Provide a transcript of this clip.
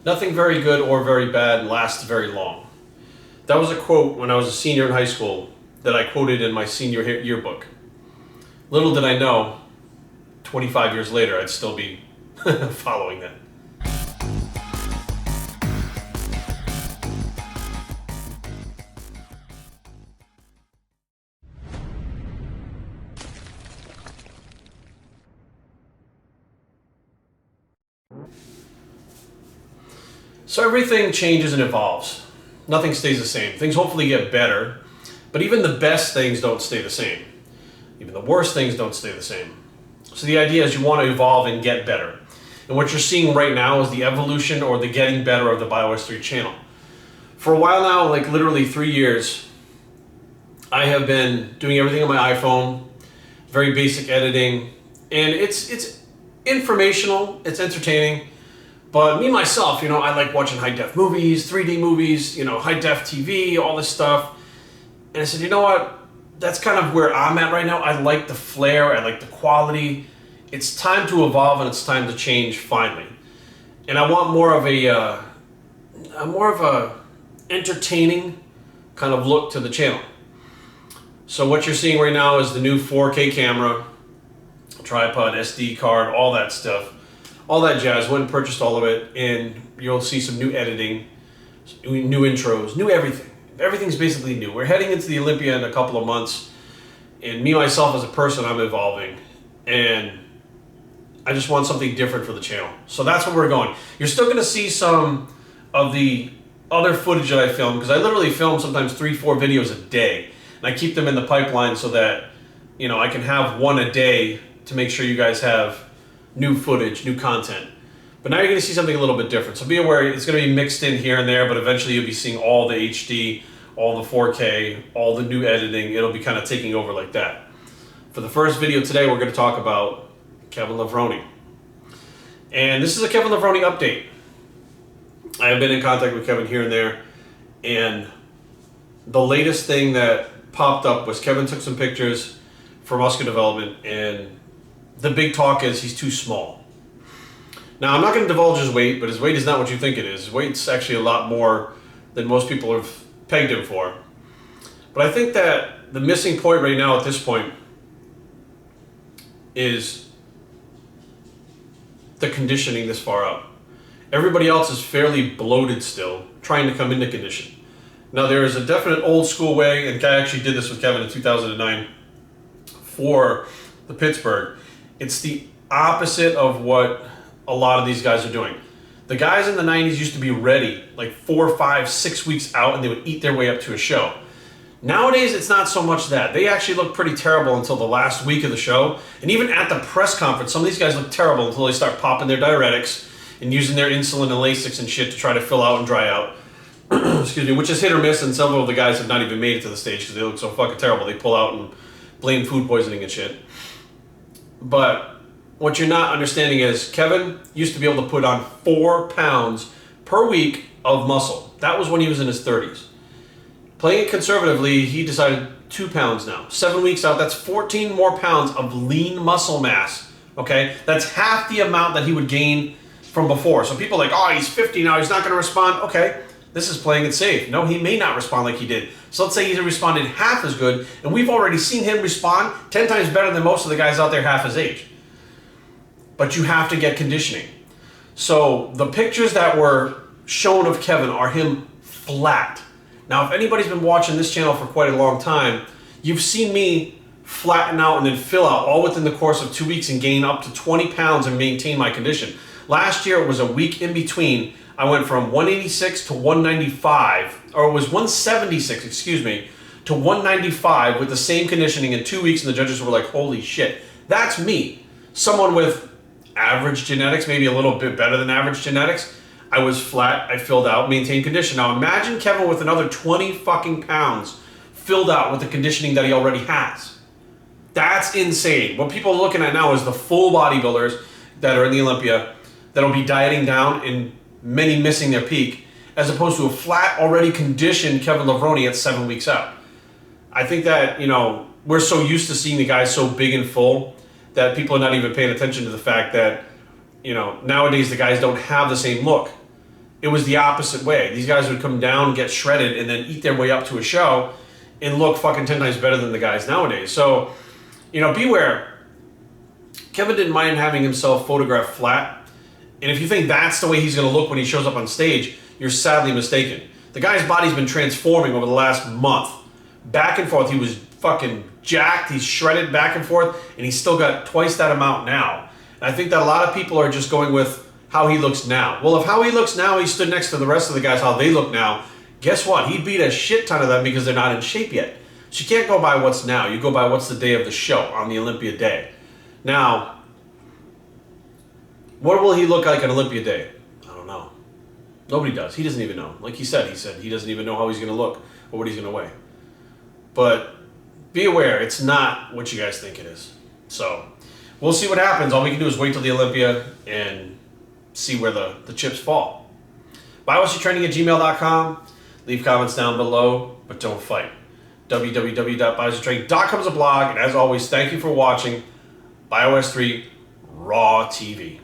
Nothing very good or very bad lasts very long. That was a quote when I was a senior in high school that I quoted in my senior yearbook. Little did I know, 25 years later, I'd still be following that. So everything changes and evolves. Nothing stays the same. Things hopefully get better, but even the best things don't stay the same. Even the worst things don't stay the same. So the idea is you want to evolve and get better. And what you're seeing right now is the evolution or the getting better of the Bios3 channel. For a while now, like literally 3 years, I have been doing everything on my iPhone, very basic editing, and it's informational, it's entertaining. But me, myself, I like watching high-def movies, 3D movies, high-def TV, all this stuff. And I said, you know what? That's kind of where I'm at right now. I like the flair. I like the quality. It's time to evolve and it's time to change finally. And I want more of a entertaining kind of look to the channel. So what you're seeing right now is the new 4K camera, tripod, SD card, all that stuff. All that jazz. Went and purchased all of it, and you'll see some new editing, new intros, new everything. Everything's basically new. We're heading into the Olympia in a couple of months, and me, myself, as a person, I'm evolving, and I just want something different for the channel. So that's where we're going. You're still going to see some of the other footage that I film, because I literally film sometimes 3-4 videos a day, and I keep them in the pipeline so that, I can have one a day to make sure you guys have new footage, new content. But now you're going to see something a little bit different. So be aware, it's going to be mixed in here and there, but eventually you'll be seeing all the HD, all the 4K, all the new editing. It'll be kind of taking over like that. For the first video today, we're going to talk about Kevin Levrone. And this is a Kevin Levrone update. I have been in contact with Kevin here and there, and the latest thing that popped up was Kevin took some pictures for muscular development, and the big talk is he's too small. Now, I'm not going to divulge his weight, but his weight is not what you think it is. His weight's actually a lot more than most people have pegged him for. But I think that the missing point right now at this point is the conditioning this far up. Everybody else is fairly bloated still, trying to come into condition. Now, there is a definite old school way, and I actually did this with Kevin in 2009 for the Pittsburgh. It's the opposite of what a lot of these guys are doing. The guys in the 90s used to be ready like 4, 5, 6 weeks out, and they would eat their way up to a show. Nowadays, it's not so much that. They actually look pretty terrible until the last week of the show. And even at the press conference, some of these guys look terrible until they start popping their diuretics and using their insulin and Lasix and shit to try to fill out and dry out. Excuse me, which is hit or miss, and several of the guys have not even made it to the stage because they look so fucking terrible. They pull out and blame food poisoning and shit. But what you're not understanding is Kevin used to be able to put on 4 pounds per week of muscle. That was when he was in his 30s. Playing it conservatively, he decided 2 pounds now. 7 weeks out, that's 14 more pounds of lean muscle mass. Okay? That's half the amount that he would gain from before. So people are like, oh, he's 50 now, he's not going to respond. Okay, this is playing it safe. No, he may not respond like he did. So let's say he responded half as good, and we've already seen him respond 10 times better than most of the guys out there half his age. But you have to get conditioning. So the pictures that were shown of Kevin are him flat. Now, if anybody's been watching this channel for quite a long time, you've seen me flatten out and then fill out all within the course of 2 weeks and gain up to 20 pounds and maintain my condition. Last year, it was a week in between. I went from 186 to 195, or it was 176, excuse me, to 195 with the same conditioning in 2 weeks, and the judges were like, holy shit. That's me. Someone with average genetics, maybe a little bit better than average genetics. I was flat, I filled out, maintained condition. Now imagine Kevin with another 20 fucking pounds filled out with the conditioning that he already has. That's insane. What people are looking at now is the full bodybuilders that are in the Olympia that'll be dieting down and many missing their peak, as opposed to a flat, already conditioned Kevin Levrone at 7 weeks out. I think that, we're so used to seeing the guys so big and full that people are not even paying attention to the fact that, nowadays the guys don't have the same look. it was the opposite way. These guys would come down, get shredded, and then eat their way up to a show and look fucking 10 times better than the guys nowadays. So, you know, beware. Kevin didn't mind having himself photographed flat. And if you think that's the way he's going to look when he shows up on stage, you're sadly mistaken. The guy's body's been transforming over the last month. Back and forth. He was fucking jacked. He's shredded back and forth. And he's still got twice that amount now. And I think that a lot of people are just going with how he looks now. Well, if how he looks now, he stood next to the rest of the guys, how they look now, guess what? He beat a shit ton of them because they're not in shape yet. So you can't go by what's now. You go by what's the day of the show on the Olympia day. Now, what will he look like on Olympia day? I don't know. Nobody does. He doesn't even know. Like he said he doesn't even know how he's going to look or what he's going to weigh. But be aware, it's not what you guys think it is. So we'll see what happens. All we can do is wait till the Olympia and see where the chips fall. bios3training@gmail.com. Leave comments down below, but don't fight. www.bios3training.com is a blog, and as always, thank you for watching BioS3 Raw TV.